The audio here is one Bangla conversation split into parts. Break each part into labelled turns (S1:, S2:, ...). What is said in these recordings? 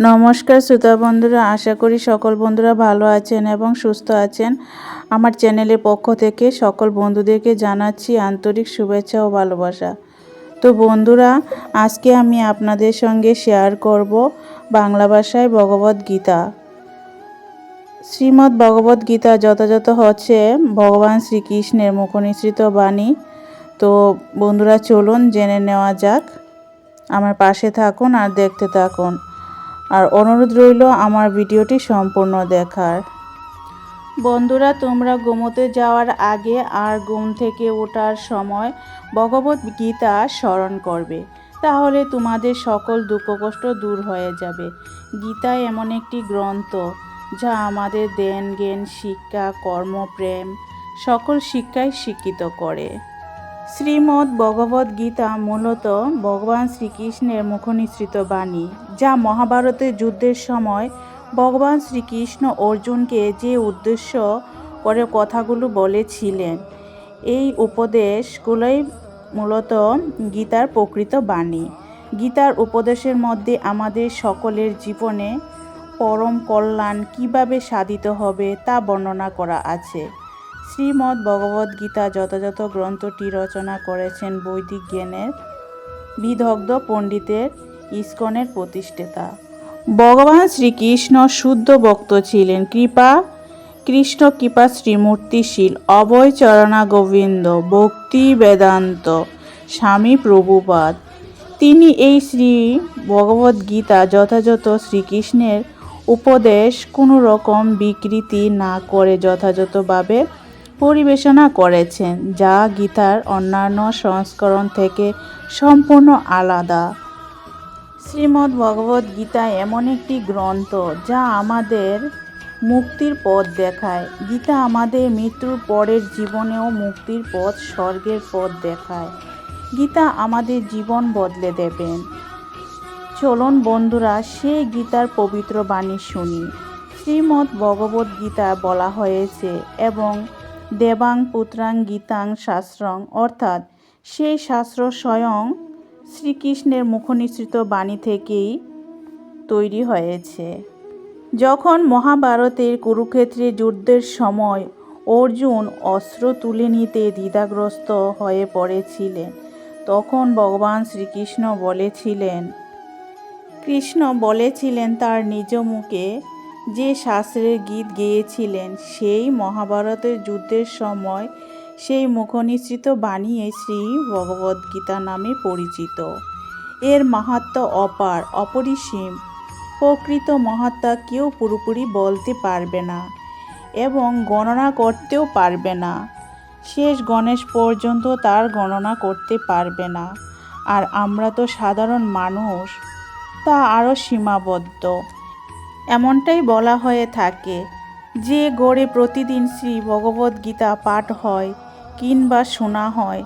S1: নমস্কার শ্রোতা বন্ধুরা, আশা করি সকল বন্ধুরা ভালো আছেন এবং সুস্থ আছেন। আমার চ্যানেলের পক্ষ থেকে সকল বন্ধুদেরকে জানাচ্ছি আন্তরিক শুভেচ্ছা ও ভালোবাসা। তো বন্ধুরা, আজকে আমি আপনাদের সঙ্গে শেয়ার করব বাংলা ভাষায় ভগবদ্গীতা। শ্রীমদ্ ভগবদ্গীতা যথাযথ হচ্ছে ভগবান শ্রীকৃষ্ণের মুখনিসৃত বাণী। তো বন্ধুরা, চলুন জেনে নেওয়া যাক। আমার পাশে থাকুন আর দেখতে থাকুন। আর অনুরোধ রইল আমার ভিডিওটি সম্পূর্ণ দেখার। বন্ধুরা, তোমরা ঘুমোতে যাওয়ার আগে আর ঘুম থেকে ওঠার সময় ভগবদ্গীতা স্মরণ করবে, তাহলে তোমাদের সকল দুঃখ কষ্ট দূর হয়ে যাবে। গীতা এমন একটি গ্রন্থ যা আমাদের জ্ঞান, শিক্ষা, কর্মপ্রেম সকল শিক্ষাই শিক্ষিত করে। শ্রীমদ্ ভগবদ্গীতা মূলত ভগবান শ্রীকৃষ্ণের মুখনিসৃত বাণী, যা মহাভারতের যুদ্ধের সময় ভগবান শ্রীকৃষ্ণ অর্জুনকে যে উদ্দেশ্য করে কথাগুলো বলেছিলেন, এই উপদেশগুলোই মূলত গীতার প্রকৃত বাণী। গীতার উপদেশের মধ্যে আমাদের সকলের জীবনে পরম কল্যাণ কীভাবে সাধিত হবে তা বর্ণনা করা আছে। শ্রীমদ্ ভগবদ্গীতা যথাযথ গ্রন্থটি রচনা করেছেন বৈদিক জ্ঞানের বিদগ্ধ পণ্ডিতের ইস্কনের প্রতিষ্ঠাতা ভগবান শ্রীকৃষ্ণ শুদ্ধ ভক্ত ছিলেন। কৃষ্ণ কৃপা শ্রীমূর্তিশীল অভয় চরণা গোবিন্দ ভক্তি বেদান্ত স্বামী প্রভুপাদ। তিনি এই শ্রী ভগবদ্গীতা যথাযথ শ্রীকৃষ্ণের উপদেশ কোনো রকম বিকৃতি না করে যথাযথভাবে পরিবেশনা করেছেন, যা গীতার অন্যান্য সংস্করণ থেকে সম্পূর্ণ আলাদা। শ্রীমদ্ ভগবদ্গীতা এমন একটি গ্রন্থ যা আমাদের মুক্তির পথ দেখায়। গীতা আমাদের মৃত্যুর পরের জীবনেও মুক্তির পথ, স্বর্গের পথ দেখায়। গীতা আমাদের জীবন বদলে দেবেন। চলুন বন্ধুরা, সেই গীতার পবিত্র বাণী শুনি। শ্রীমদ্ ভগবদ্গীতা বলা হয়েছে এবং দেবাং পুত্রাং গীতাং শাস্ত্রং, অর্থাৎ সেই শাস্ত্র স্বয়ং শ্রীকৃষ্ণের মুখনিসৃত বাণী থেকেই তৈরি হয়েছে। যখন মহাভারতের কুরুক্ষেত্রের যুদ্ধের সময় অর্জুন অস্ত্র তুলে নিতে দ্বিধাগ্রস্ত হয়ে পড়েছিলেন, তখন ভগবান শ্রীকৃষ্ণ বলেছিলেন তার নিজ মুখে যে শাস্ত্রের গীত গেয়েছিলেন, সেই মহাভারতের যুদ্ধের সময় সেই মুখনিসৃত বাণী শ্রী ভগবদ্গীতা নামে পরিচিত। এর মাহাত্ম্য অপার, অপরিসীম। প্রকৃত মাহাত্ম্য কেউ পুরোপুরি বলতে পারবে না এবং গণনা করতেও পারবে না। শেষ গণেশ পর্যন্ত তার গণনা করতে পারবে না। আর আমরা তো সাধারণ মানুষ, তা আরও সীমাবদ্ধ। এমনটাই বলা হয়ে থাকে যে গড়ে প্রতিদিন শ্রী ভগবদ্গীতা পাঠ হয় কিংবা শোনা হয়,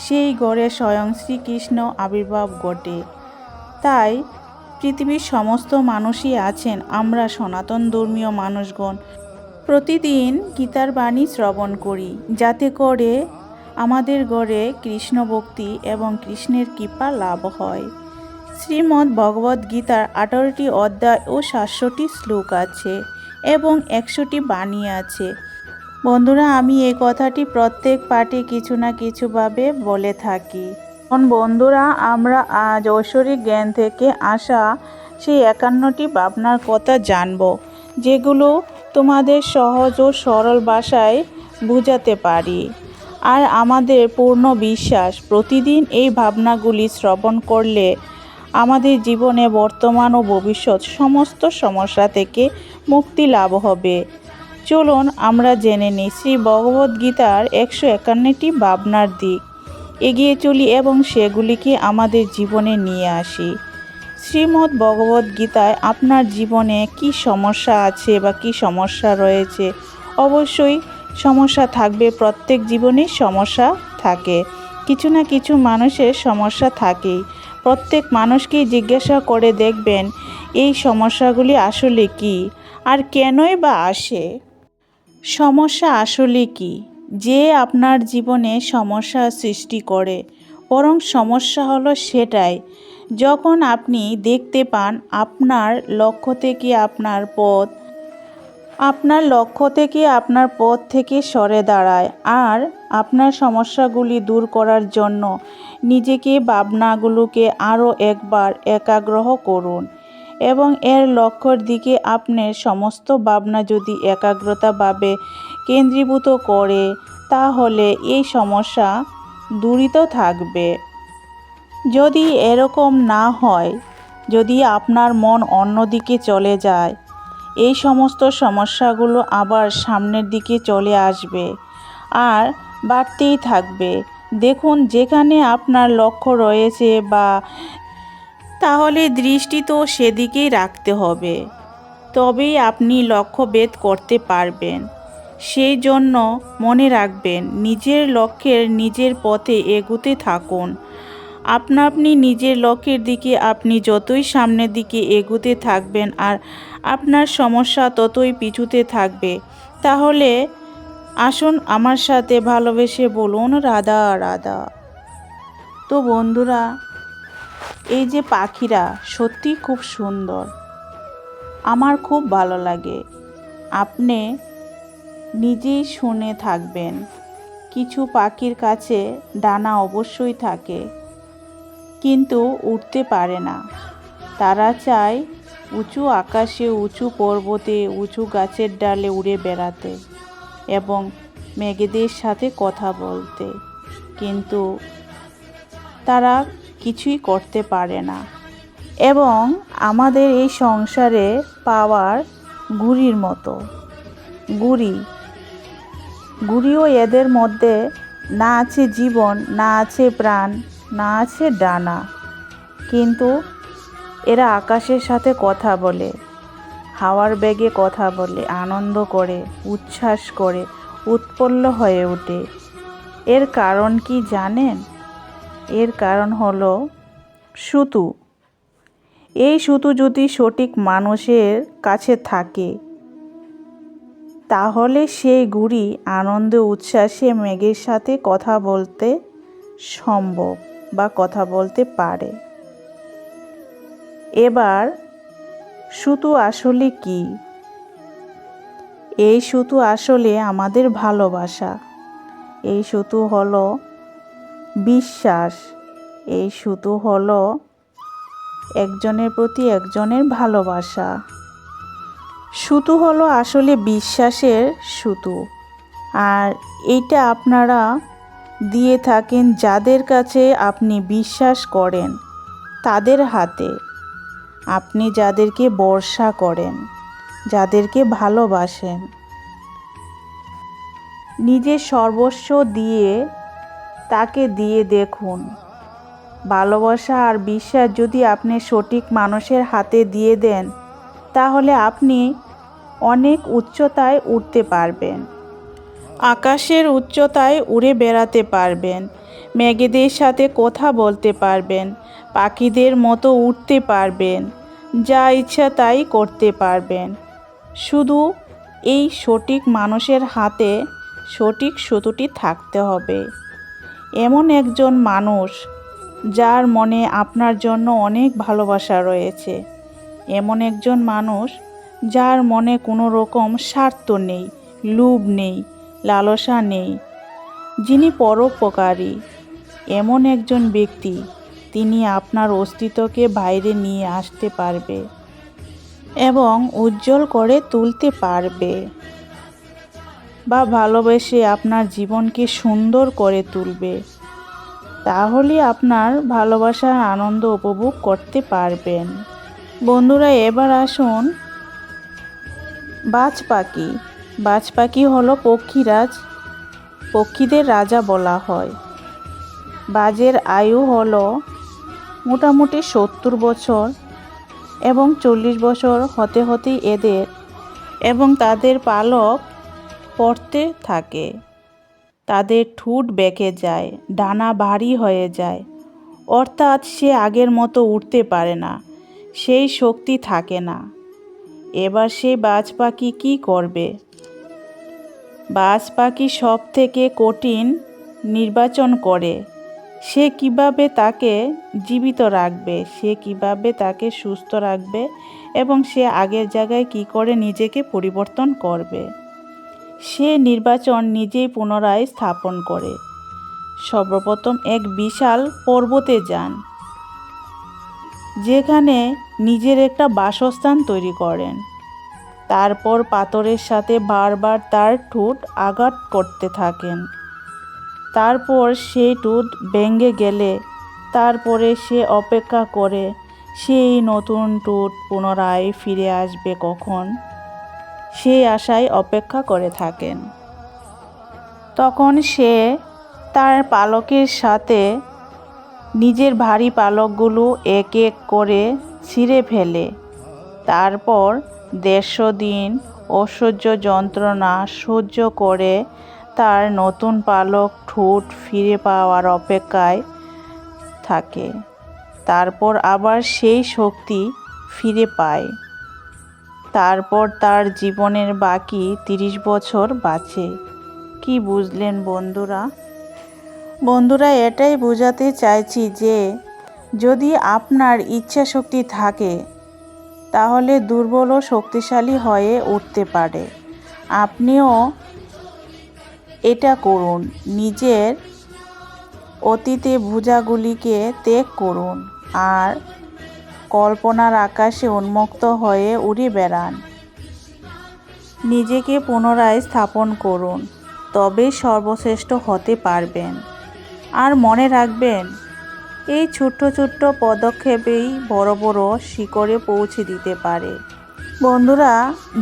S1: সেই গড়ে স্বয়ং শ্রীকৃষ্ণ আবির্ভাব ঘটে। তাই পৃথিবীর সমস্ত মানুষই আছেন আমরা সনাতন ধর্মীয় মানুষগণ প্রতিদিন গীতার বাণী শ্রবণ করি, যাতে করে আমাদের গড়ে কৃষ্ণ ভক্তি এবং কৃষ্ণের কৃপা লাভ হয়। শ্রীমদ্ ভগবদ্গীতার 18টি অধ্যায় ও 700টি শ্লোক আছে এবং 100টি বাণী আছে। বন্ধুরা, আমি এই কথাটি প্রত্যেক পাঠে কিছু না কিছুভাবে বলে থাকি। বন্ধুরা, আমরা আজ ঐশ্বরিক জ্ঞান থেকে আসা সেই 51টি ভাবনার কথা জানব, যেগুলো তোমাদের সহজ ও সরল ভাষায় বোঝাতে পারি। আর আমাদের পূর্ণ বিশ্বাস, প্রতিদিন এই ভাবনাগুলি শ্রবণ করলে আমাদের জীবনে বর্তমান ও ভবিষ্যৎ সমস্ত সমস্যা থেকে মুক্তি লাভ হবে। চলুন আমরা জেনে নিই শ্রী ভগবদ্গীতার 151টি ভাবনার দিক এগিয়ে চলি এবং সেগুলিকে আমাদের জীবনে নিয়ে আসি। শ্রীমদ্ ভগবদ্গীতায় আপনার জীবনে কি সমস্যা আছে বা কি সমস্যা রয়েছে? অবশ্যই সমস্যা থাকবে, প্রত্যেক জীবনেই সমস্যা থাকে। কিছু না কিছু মানুষের সমস্যা থাকেই। প্রত্যেক মানুষকেই জিজ্ঞাসা করে দেখবেন এই সমস্যাগুলি আসলে কি আর কেনই বা আসে। সমস্যা আসলে কি? যে আপনার জীবনে সমস্যা সৃষ্টি করে, বরং সমস্যা হলো সেটাই যখন আপনি দেখতে পান আপনার লক্ষ্য থেকে আপনার পথ থেকে সরে দাঁড়ায় আর আপনার সমস্যাগুলি দূর করার জন্য নিজেকে ভাবনাগুলোকে আরও একবার একাগ্রহ করুন এবং এর লক্ষ্যের দিকে আপনার সমস্ত ভাবনা যদি একাগ্রতাভাবে কেন্দ্রীভূত করে তাহলে এই সমস্যা দূরিত থাকবে। যদি এরকম না হয়, যদি আপনার মন অন্যদিকে চলে যায়, এই সমস্ত সমস্যাগুলো আবার সামনের দিকে চলে আসবে আর বাড়তেই থাকবে। দেখুন, যেখানে আপনার লক্ষ্য রয়েছে তাহলে দৃষ্টি তো সেদিকেই রাখতে হবে, তবেই আপনি লক্ষ্য ভেদ করতে পারবেন। সেই জন্য মনে রাখবেন, নিজের লক্ষ্যের নিজের পথে এগোতে থাকুন। আপনি নিজের লক্ষ্যের দিকে আপনি যতই সামনের দিকে এগোতে থাকবেন আর আপনার সমস্যা ততই পিছুতে থাকবে। তাহলে আসুন আমার সাথে ভালোবেসে বলুন রাধা রাধা। তো বন্ধুরা, এই যে পাখিরা সত্যি খুব সুন্দর, আমার খুব ভালো লাগে। আপনি নিজেই শুনে থাকবেন, কিছু পাখির কাছে ডানা অবশ্যই থাকে কিন্তু উড়তে পারে না। তারা চায় উঁচু আকাশে, উঁচু পর্বতে, উঁচু গাছের ডালে উড়ে বেড়াতে এবং মেঘেদের সাথে কথা বলতে, কিন্তু তারা কিছুই করতে পারে না। এবং আমাদের এই সংসারে পাওয়ার ঘুড়ির মতো, ঘুড়িও এদের মধ্যে না আছে জীবন, না আছে প্রাণ, না আছে ডানা, কিন্তু এরা আকাশের সাথে কথা বলে, হাওয়ার বেগে কথা বলে, আনন্দ করে, উচ্ছ্বাস করে, উৎফুল্ল হয়ে ওঠে। এর কারণ কি জানেন? এর কারণ হলো সুতো। এই সুতো যদি সঠিক মানুষের কাছে থাকে তাহলে সেই ঘুড়ি আনন্দে উচ্ছ্বাসে মেঘের সাথে কথা বলতে সম্ভব বা কথা বলতে পারে। এবার সুতো আসলে কি? এই সুতো আসলে আমাদের ভালোবাসা। এই সুতো হলো বিশ্বাস। এই সুতো হলো একজনের প্রতি একজনের ভালোবাসা। সুতো হলো আসলে বিশ্বাসের সুতো। আর এইটা আপনারা দিয়ে থাকেন যাদের কাছে আপনি বিশ্বাস করেন, তাদের হাতে। আপনি যাদেরকে ভরসা করেন, যাদেরকে ভালোবাসেন, নিজের সর্বস্ব দিয়ে তাকে দিয়ে দেখুন। ভালোবাসা আর বিশ্বাস যদি আপনি সঠিক মানুষের হাতে দিয়ে দেন তাহলে আপনি অনেক উচ্চতায় উঠতে পারবেন, আকাশের উচ্চতায় উড়ে বেড়াতে পারবেন, মেঘেদের সাথে কথা বলতে পারবেন, পাখিদের মতো উঠতে পারবেন, যা ইচ্ছা তাই করতে পারবেন। শুধু এই সঠিক মানুষের হাতে সঠিক সুতোটি থাকতে হবে। এমন একজন মানুষ যার মনে আপনার জন্য অনেক ভালোবাসা রয়েছে, এমন একজন মানুষ যার মনে কোনো রকম স্বার্থ নেই, লোভ নেই, লালসা নেই, যিনি পরোপকারী, এমন একজন ব্যক্তি, তিনি আপনার অস্তিত্বকে বাইরে নিয়ে আসতে পারবে এবং উজ্জ্বল করে তুলতে পারবে বা ভালোবেসে আপনার জীবনকে সুন্দর করে তুলবে। তাহলে আপনার ভালোবাসার আনন্দ উপভোগ করতে পারবেন। বন্ধুরা, এবার আসুন বাজ পাখি। বাজ পাখি হলো পক্ষীরাজ, পক্ষীদের রাজা বলা হয়। বাজের আয়ু হলো মোটামুটি 70 বছর এবং 40 বছর হতে হতেই এদের এবং তাদের পালক পড়তে থাকে। তাদের ঠোঁট বেঁকে যায়, ডানা ভারী হয়ে যায়, অর্থাৎ সে আগের মতো উঠতে পারে না, সেই শক্তি থাকে না। এবার সেই বাজ পাখি কী করবে? বাজ পাখি সব থেকে কঠিন নির্বাচন করে, সে কিভাবে তাকে জীবিত রাখবে, সে কিভাবে তাকে সুস্থ রাখবে এবং সে আগের জায়গায় কি করে নিজেকে পরিবর্তন করবে। সে নির্বাচন নিজেই পুনরায় স্থাপন করে। সর্বপ্রথম এক বিশাল পর্বতে যান, যেখানে নিজের একটা বাসস্থান তৈরি করেন। তারপর পাথরের সাথে বারবার তার ঠোঁট আঘাত করতে থাকেন। তারপর সেই ঠোঁট ভেঙে গেলে তারপরে সে অপেক্ষা করে সেই নতুন ঠোঁট পুনরায় ফিরে আসবে কখন, সেই আশায় অপেক্ষা করে থাকেন। তখন সে তার পালকের সাথে নিজের ভারী পালকগুলো এক এক করে ছিঁড়ে ফেলে। তারপর ১৫০ দিন অসহ্য যন্ত্রণা সহ্য করে তার নতুন পালক ঠোঁট ফিরে পাওয়ার অপেক্ষায় থাকে। তারপর আবার সেই শক্তি ফিরে পায়। তারপর তার জীবনের বাকি ৩০ বছর বাঁচে। কি বুঝলেন বন্ধুরা? বন্ধুরা, এটাই বোঝাতে চাইছি যে যদি আপনার ইচ্ছা শক্তি থাকে তাহলে দুর্বলও শক্তিশালী হয়ে উঠতে পারে। আপনিও এটা করুন, নিজের অতীতে বোঝাগুলিকে ত্যাগ করুন আর কল্পনার আকাশে উন্মুক্ত হয়ে উড়ে বেড়ান। নিজেকে পুনরায় স্থাপন করুন, তবেই সর্বশ্রেষ্ঠ হতে পারবেন। আর মনে রাখবেন, এই ছোট্ট ছোট্ট পদক্ষেপেই বড় বড় শিখরে পৌঁছে দিতে পারে। বন্ধুরা,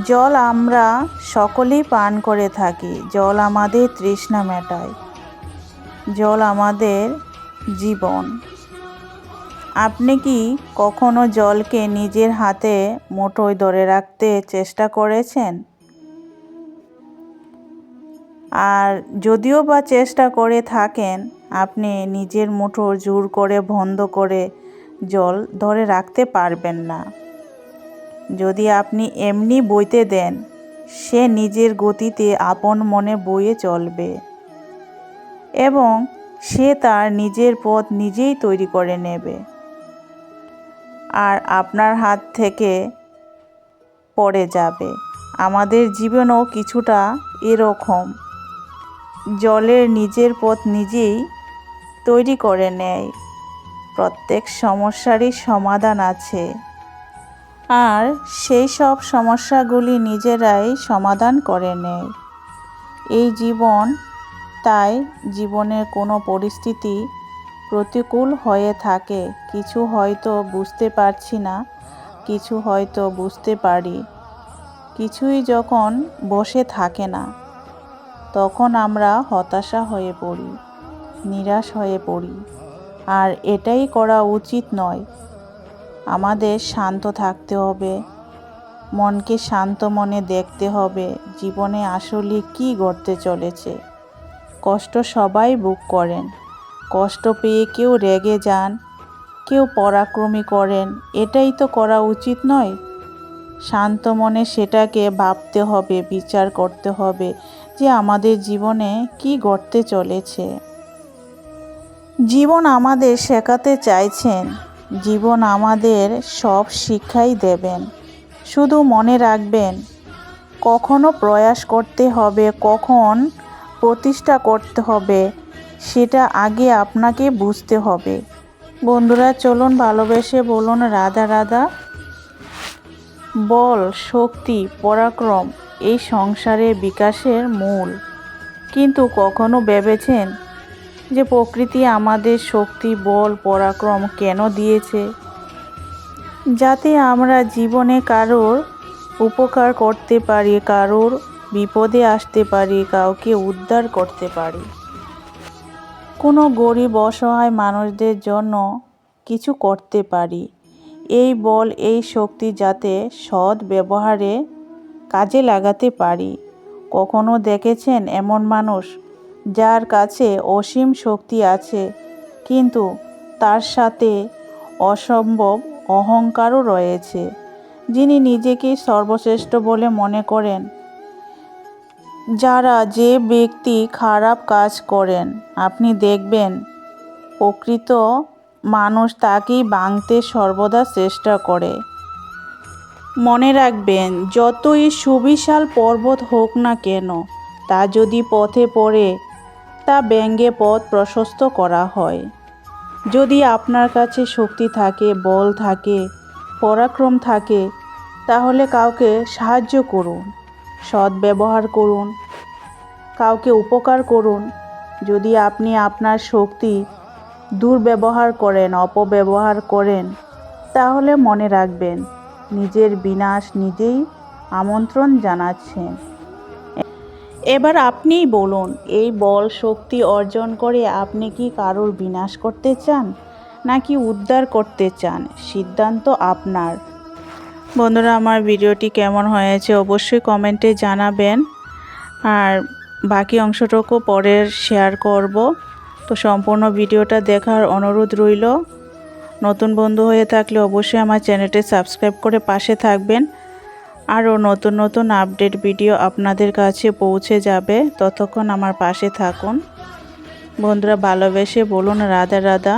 S1: জল আমরা সকলেই পান করে থাকি। জল আমাদের তৃষ্ণা মেটায়, জল আমাদের জীবন। আপনি কি কখনো জলকে নিজের হাতে মুঠোয় ধরে রাখতে চেষ্টা করেছেন? আর যদিও বা চেষ্টা করে থাকেন, আপনি নিজের মুঠো জোর করে বন্ধ করে জল ধরে রাখতে পারবেন না। যদি আপনি এমনি বইতে দেন, সে নিজের গতিতে আপন মনে বয়ে চলবে এবং সে তার নিজের পথ নিজেই তৈরি করে নেবে। আর আপনার হাত থেকে পড়ে যাবে। আমাদের জীবনও কিছুটা এরকম। জলের নিজের পথ নিজেই তৈরি করে নেয়। প্রত্যেক সমস্যারই সমাধান আছে, আর সেই সব সমস্যাগুলি নিজেরাই সমাধান করে নেয় এই জীবন। তাই জীবনের কোনো পরিস্থিতি প্রতিকূল হয়ে থাকে, কিছু হয়তো বুঝতে পারছি না, কিছু হয়তো বুঝতে পারি, কিছুই যখন বসে থাকে না, তখন আমরা হতাশা হয়ে পড়ি, নিরাশ হয়ে পড়ি। আর এটাই করা উচিত নয়। আমাদের শান্ত থাকতে হবে, মনকে শান্ত মনে দেখতে হবে জীবনে আসলে কি ঘটতে চলেছে। কষ্ট সবাই ভোগ করেন, কষ্ট পেয়ে কেউ রেগে যান, কেউ পরাক্রমী করেন, এটাই তো করা উচিত নয়। শান্ত মনে সেটাকে ভাবতে হবে, বিচার করতে হবে যে আমাদের জীবনে কি ঘটতে চলেছে। জীবন আমাদের শেখাতে চাইছেন, জীবন আমাদের সব শিক্ষাই দেবেন। শুধু মনে রাখবেন, কখনো প্রয়াস করতে হবে, কখন প্রতিষ্ঠা করতে হবে, সেটা আগে আপনাকে বুঝতে হবে। বন্ধুরা, চলুন ভালোবেসে বলুন রাধা রাধা। বল, শক্তি, পরাক্রম এই সংসারের বিকাশের মূল। কিন্তু কখনো ভেবেছেন যে প্রকৃতি আমাদের শক্তি, বল, পরাক্রম কেন দিয়েছে? যাতে আমরা জীবনে কারোর উপকার করতে পারি, কারোর বিপদে আসতে পারি, কাউকে উদ্ধার করতে পারি, কোনো গরিব অসহায় মানুষদের জন্য কিছু করতে পারি। এই বল, এই শক্তি যাতে সৎ ব্যবহারে কাজে লাগাতে পারি। কখনো দেখেছেন এমন মানুষ যার কাছে অসীম শক্তি আছে, কিন্তু তার সাথে অসম্ভব অহংকারও রয়েছে? যিনি নিজেকে সর্বশ্রেষ্ঠ বলে মনে করেন। যে ব্যক্তি খারাপ কাজ করেন, আপনি দেখবেন প্রকৃত মানুষ তাকেই ভাঙতে সর্বদা চেষ্টা করে। মনে রাখবেন, যতই সুবিশাল পর্বত হোক না কেন, তা যদি পথে পড়ে তা ভেঙে পথ প্রশস্ত করা হয়। যদি আপনার কাছে শক্তি থাকে, বল থাকে, পরাক্রম থাকে, তাহলে কাউকে সাহায্য করুন, সৎ ব্যবহার করুন, কাউকে উপকার করুন। যদি আপনি আপনার শক্তি দুর্ব্যবহার করেন, অপব্যবহার করেন, তাহলে মনে রাখবেন নিজের বিনাশ নিজেই আমন্ত্রণ জানাচ্ছেন। এবার আপনিই বলুন, এই বল শক্তি অর্জন করে আপনি কি কারোর বিনাশ করতে চান নাকি উদ্ধার করতে চান? সিদ্ধান্ত আপনার। বন্ধুরা, আমার ভিডিওটি কেমন হয়েছে অবশ্যই কমেন্টে জানাবেন, আর বাকি অংশটুকু পরে শেয়ার করব। তো সম্পূর্ণ ভিডিওটা দেখার অনুরোধ রইল। নতুন বন্ধু হয়ে থাকলে অবশ্যই আমার চ্যানেলটি সাবস্ক্রাইব করে পাশে থাকবেন। আরও নতুন নতুন আপডেট ভিডিও আপনাদের কাছে পৌঁছে যাবে, ততক্ষণ আমার পাশে থাকুন। বন্ধুরা, ভালোবেসে বলুন রাধা রাধা।